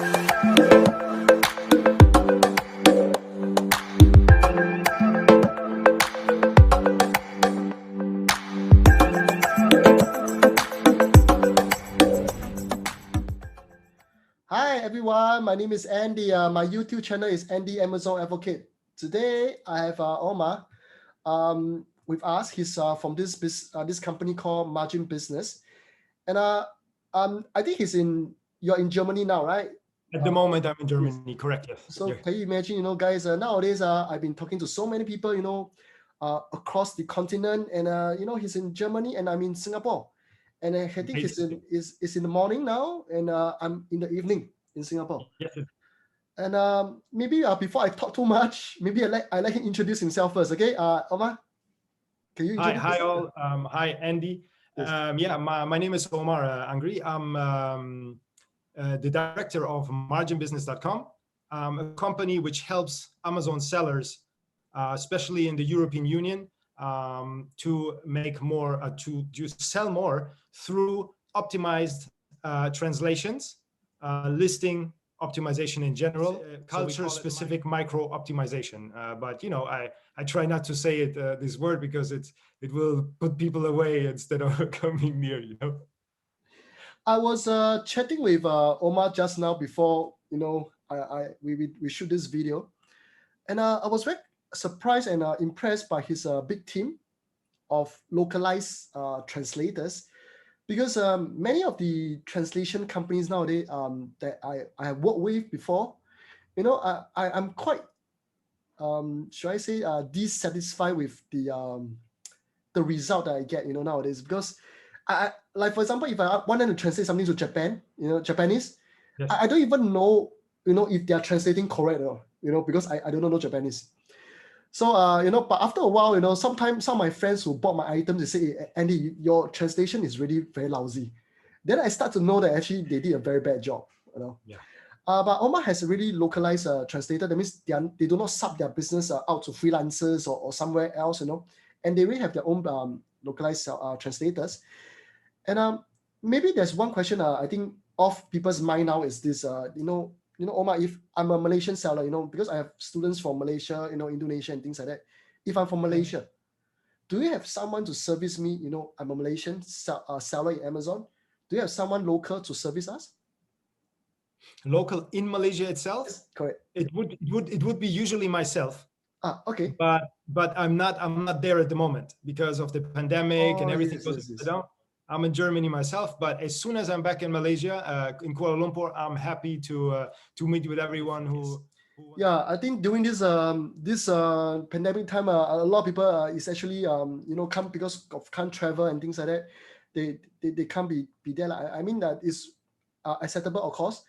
Hi everyone, my name is Andy. My YouTube channel is Andy Amazon Advocate. Today I have Omar with us. He's from this company called Margin Business, and I think you're in Germany now, right? At the moment, I'm in Germany. Yes. Correct. Yes. So yeah. Can you imagine, guys? Nowadays, I've been talking to so many people, across the continent, and he's in Germany and I'm in Singapore, and I think he's in the morning now, and I'm in the evening in Singapore. Yes. And maybe before I talk too much, maybe I let him introduce himself first. Okay, Omar, can you introduce? Hi all. Hi Andy. Yes. My name is Omar Angri. I'm the director of marginbusiness.com, a company which helps Amazon sellers, especially in the European Union, to make more, to sell more through optimized translations, listing optimization in general, culture-specific micro optimization. But I try not to say it this word because it will put people away instead of coming near. I was chatting with Omar just now before we shoot this video, and I was very surprised and impressed by his big team of localized translators, because many of the translation companies nowadays that I have worked with before, I'm quite should I say dissatisfied with the result that I get nowadays, because I like, for example, if I wanted to translate something to Japan, Japanese, yes. I don't even know if they are translating correct or because I don't know Japanese. So but after a while, sometimes some of my friends who bought my items, they say, hey, Andy, your translation is really very lousy. Then I start to know that actually they did a very bad job. Yeah. But Omar has a really localized translator. That means they do not sub their business out to freelancers or somewhere else, and they really have their own localized translators. And maybe there's one question I think off people's mind now is this, Omar, if I'm a Malaysian seller, because I have students from Malaysia, Indonesia and things like that. If I'm from Malaysia, do you have someone to service me? I'm a Malaysian seller in Amazon. Do you have someone local to service us? Local in Malaysia itself? Yes, correct. It would be usually myself. Okay. But I'm not there at the moment because of the pandemic and everything. Yes. I'm in Germany myself, but as soon as I'm back in Malaysia, in Kuala Lumpur, I'm happy to meet with everyone who. Yeah, I think during this pandemic time, a lot of people is actually come because of can't travel and things like that. They can't be there. I mean that is acceptable, of course.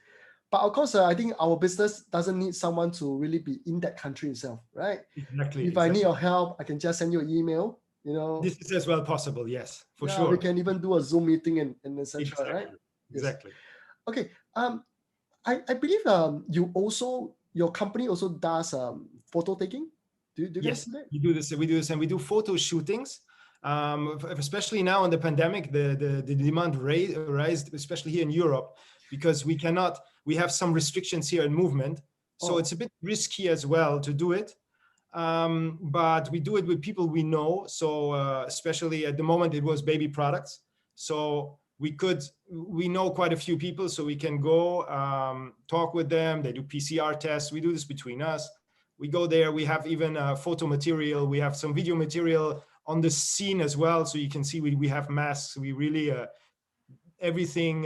But of course, I think our business doesn't need someone to really be in that country itself, right? Exactly. If I need your help, I can just send you an email. This is as well possible, yes, for sure. We can even do a Zoom meeting and etc. Exactly. Right? Exactly. Yes. Okay. I believe your company also does photo taking. Do you yes, guys do that? we do this. We do this, and we do photo shootings. Especially now in the pandemic, the demand raised, especially here in Europe, because we have some restrictions here in movement, so it's a bit risky as well to do it. But we do it with people we know. So especially at the moment, it was baby products. So we know quite a few people, so we can go talk with them. They do PCR tests. We do this between us. We go there. We have even photo material. We have some video material on the scene as well. So you can see we have masks. We really, everything,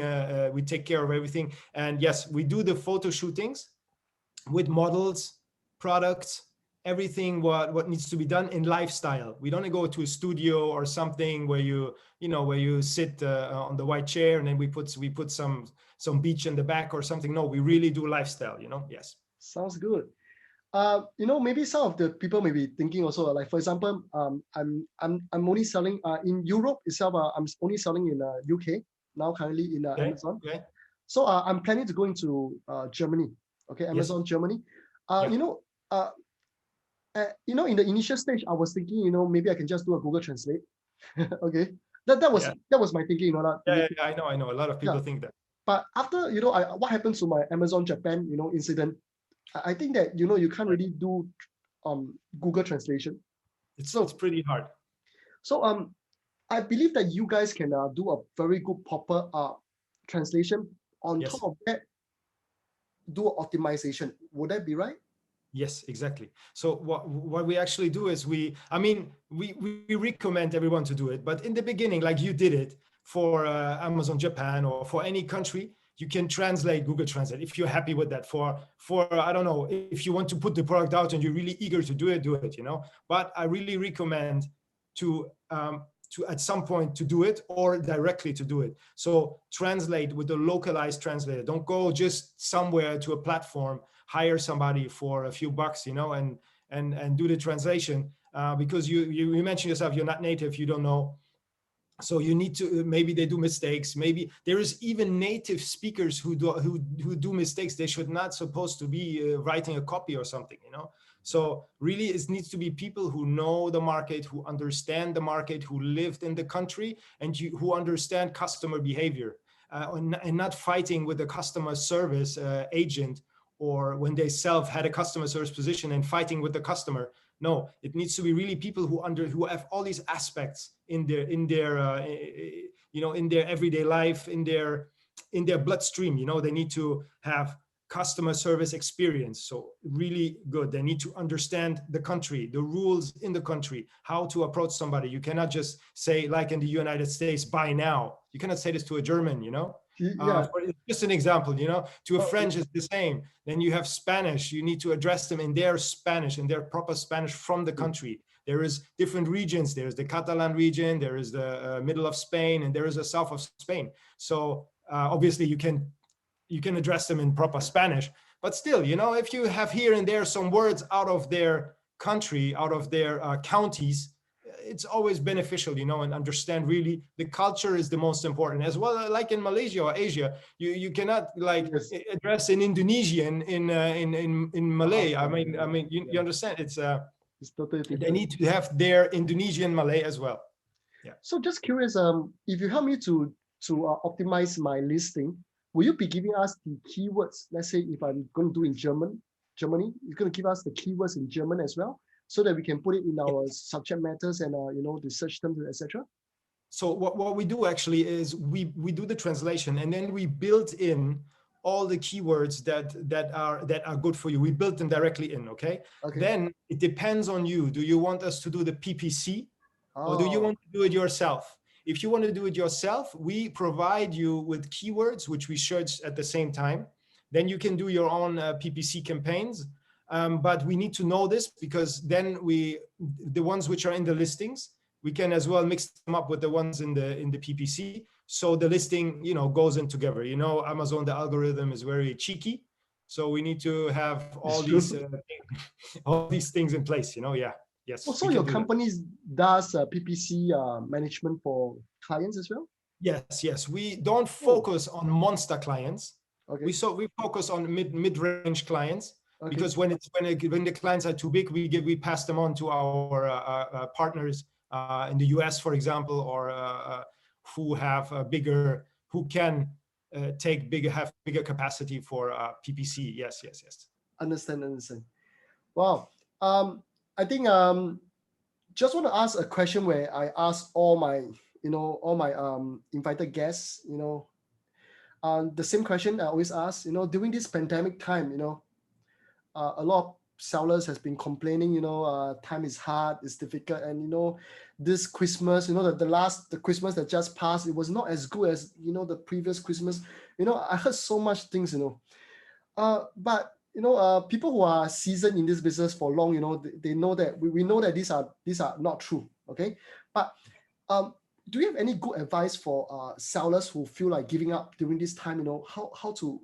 we take care of everything. And yes, we do the photo shootings with models, products, everything what needs to be done in lifestyle. We don't go to a studio or something where where you sit on the white chair and then we put some beach in the back or something. No, we really do lifestyle. Yes. Sounds good. Maybe some of the people may be thinking also, like for example, I'm only selling in Europe itself. I'm only selling in UK now, currently in Amazon. Okay. So I'm planning to go into Germany. Okay, Amazon yes. Germany. In the initial stage, I was thinking, maybe I can just do a Google Translate. Okay, that was my thinking. I know. A lot of people think that. But after, what happens to my Amazon Japan, incident, I think that, you can't really do Google translation. It's pretty hard. So I believe that you guys can do a very good proper translation. On Yes. top of that, do optimization. Would that be right? Yes, exactly. So what we actually do is we recommend everyone to do it, but in the beginning, like you did it for Amazon Japan or for any country, you can translate Google Translate if you're happy with that. For I don't know, if you want to put the product out and you're really eager to do it, But I really recommend to at some point to do it or directly to do it. So translate with a localized translator. Don't go just somewhere to a platform, hire somebody for a few bucks, and do the translation because you mentioned yourself, you're not native, you don't know. So you need to, maybe they do mistakes. Maybe there is even native speakers who do mistakes. They should not supposed to be writing a copy or something, So really it needs to be people who know the market, who understand the market, who lived in the country, and who understand customer behavior and not fighting with the customer service agent, or when they had a customer service position and fighting with the customer. No, it needs to be really people who have all these aspects in their in their everyday life, in their bloodstream. They need to have customer service experience. So really good. They need to understand the country, the rules in the country, how to approach somebody. You cannot just say, like in the United States, buy now. You cannot say this to a German, Yeah. Just an example, to a French is the same. Then you have Spanish. You need to address them in their Spanish, in their proper Spanish from the country. There is different regions. There's the Catalan region, there is the middle of Spain, and there is the south of Spain. So obviously you can address them in proper Spanish, but still, if you have here and there some words out of their country, out of their counties, it's always beneficial, and understand really the culture is the most important as well. Like in Malaysia or Asia, you cannot address an Indonesian in Malay. I mean, you understand? It's totally different. They need to have their Indonesian Malay as well. Yeah. So just curious, if you help me to optimize my listing, will you be giving us the keywords? Let's say if I'm going to do in Germany, you're going to give us the keywords in German as well, so that we can put it in our subject matters and the search terms, etc. So what we do actually is we do the translation, and then we build in all the keywords that are good for you. We build them directly in. Okay. Then it depends on you. Do you want us to do the PPC, or do you want to do it yourself? If you want to do it yourself, we provide you with keywords, which we search at the same time. Then you can do your own PPC campaigns. But we need to know this, because then the ones which are in the listings, we can as well mix them up with the ones in the PPC. So the listing, goes in together. Amazon, the algorithm is very cheeky. So we need to have all these things in place, Yeah. Yes. So your company does PPC management for clients as well? Yes. We don't focus on monster clients. We focus on mid-range clients, because when the clients are too big, we pass them on to our partners in the US, for example, or who have who can have bigger capacity for PPC. Yes. Understand. Wow. I think just want to ask a question where I ask all my invited guests, the same question I always ask, during this pandemic time, a lot of sellers has been complaining, time is hard, it's difficult, and this Christmas, the Christmas that just passed, it was not as good as the previous Christmas. I heard so much things, but people who are seasoned in this business for long, they know that we know that these are not true. Okay, but do you have any good advice for sellers who feel like giving up during this time? How to,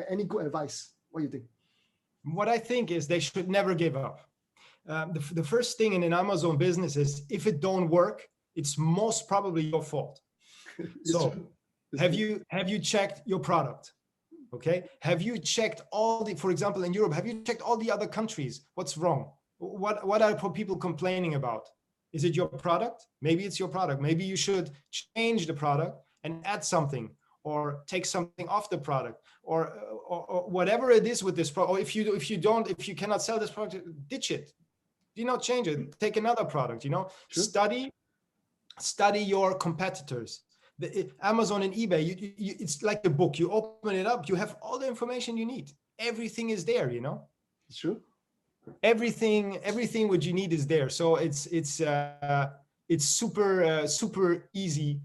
any good advice? What do you think? What I think is they should never give up. The first thing in an Amazon business is, if it don't work, it's most probably your fault. So have you checked your product? Okay. Have you checked for example, in Europe, have you checked all the other countries? What's wrong? What are people complaining about? Is it your product? Maybe it's your product. Maybe you should change the product and add something. or take something off the product, or whatever it is with this product. Or if you cannot sell this product, ditch it. Change it. Take another product. Sure. Study your competitors. Amazon and eBay, it's like a book. You open it up, you have all the information you need. Everything is there, It's true. Everything what you need is there. So it's super easy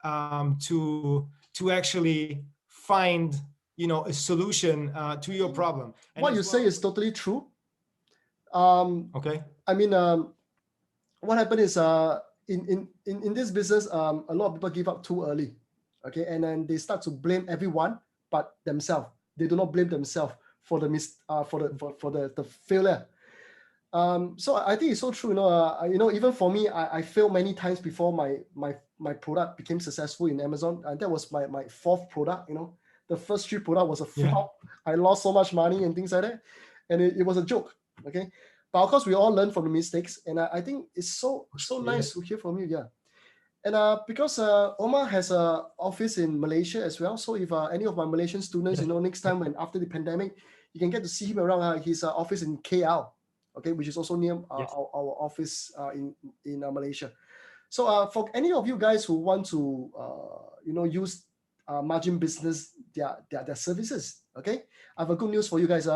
to actually find a solution to your problem. And what you say is totally true. Okay. I mean, what happened is in this business, a lot of people give up too early, okay, and then they start to blame everyone but themselves. They do not blame themselves for the failure. So I think it's so true. Even for me, I failed many times before my product became successful in Amazon, and that was my fourth product. The first 3 product was a flop. Yeah. I lost so much money and things like that, and it was a joke. Okay. But of course, we all learn from the mistakes, and I think it's so nice to hear from you. Yeah, and because Omar has an office in Malaysia as well. So if any of my Malaysian students, next time when after the pandemic, you can get to see him around his office in KL, okay, which is also near our office in Malaysia. So for any of you guys who want to use margin business their services, okay, I have a good news for you guys.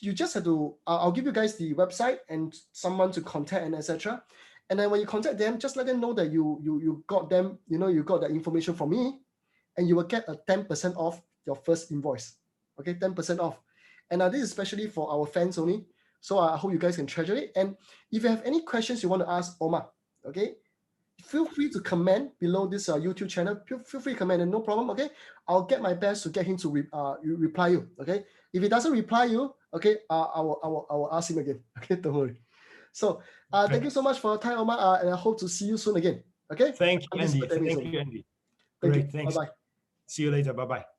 You just have to, I'll give you guys the website and someone to contact and etc. And then when you contact them, just let them know that you got them, you got the information from me, and you will get a 10% off your first invoice. Okay, 10% off. And this is especially for our fans only. So I hope you guys can treasure it. And if you have any questions you want to ask Omar, okay, feel free to comment below this YouTube channel. Feel free to comment, and no problem. Okay, I'll get my best to get him to reply you. Okay, if he doesn't reply you, okay, I will ask him again. Okay, don't worry. So thank you so much for your time, Omar, and I hope to see you soon again. Okay. Thank you, Andy. Thank you, Andy. Great. Thanks. Bye bye. See you later. Bye bye.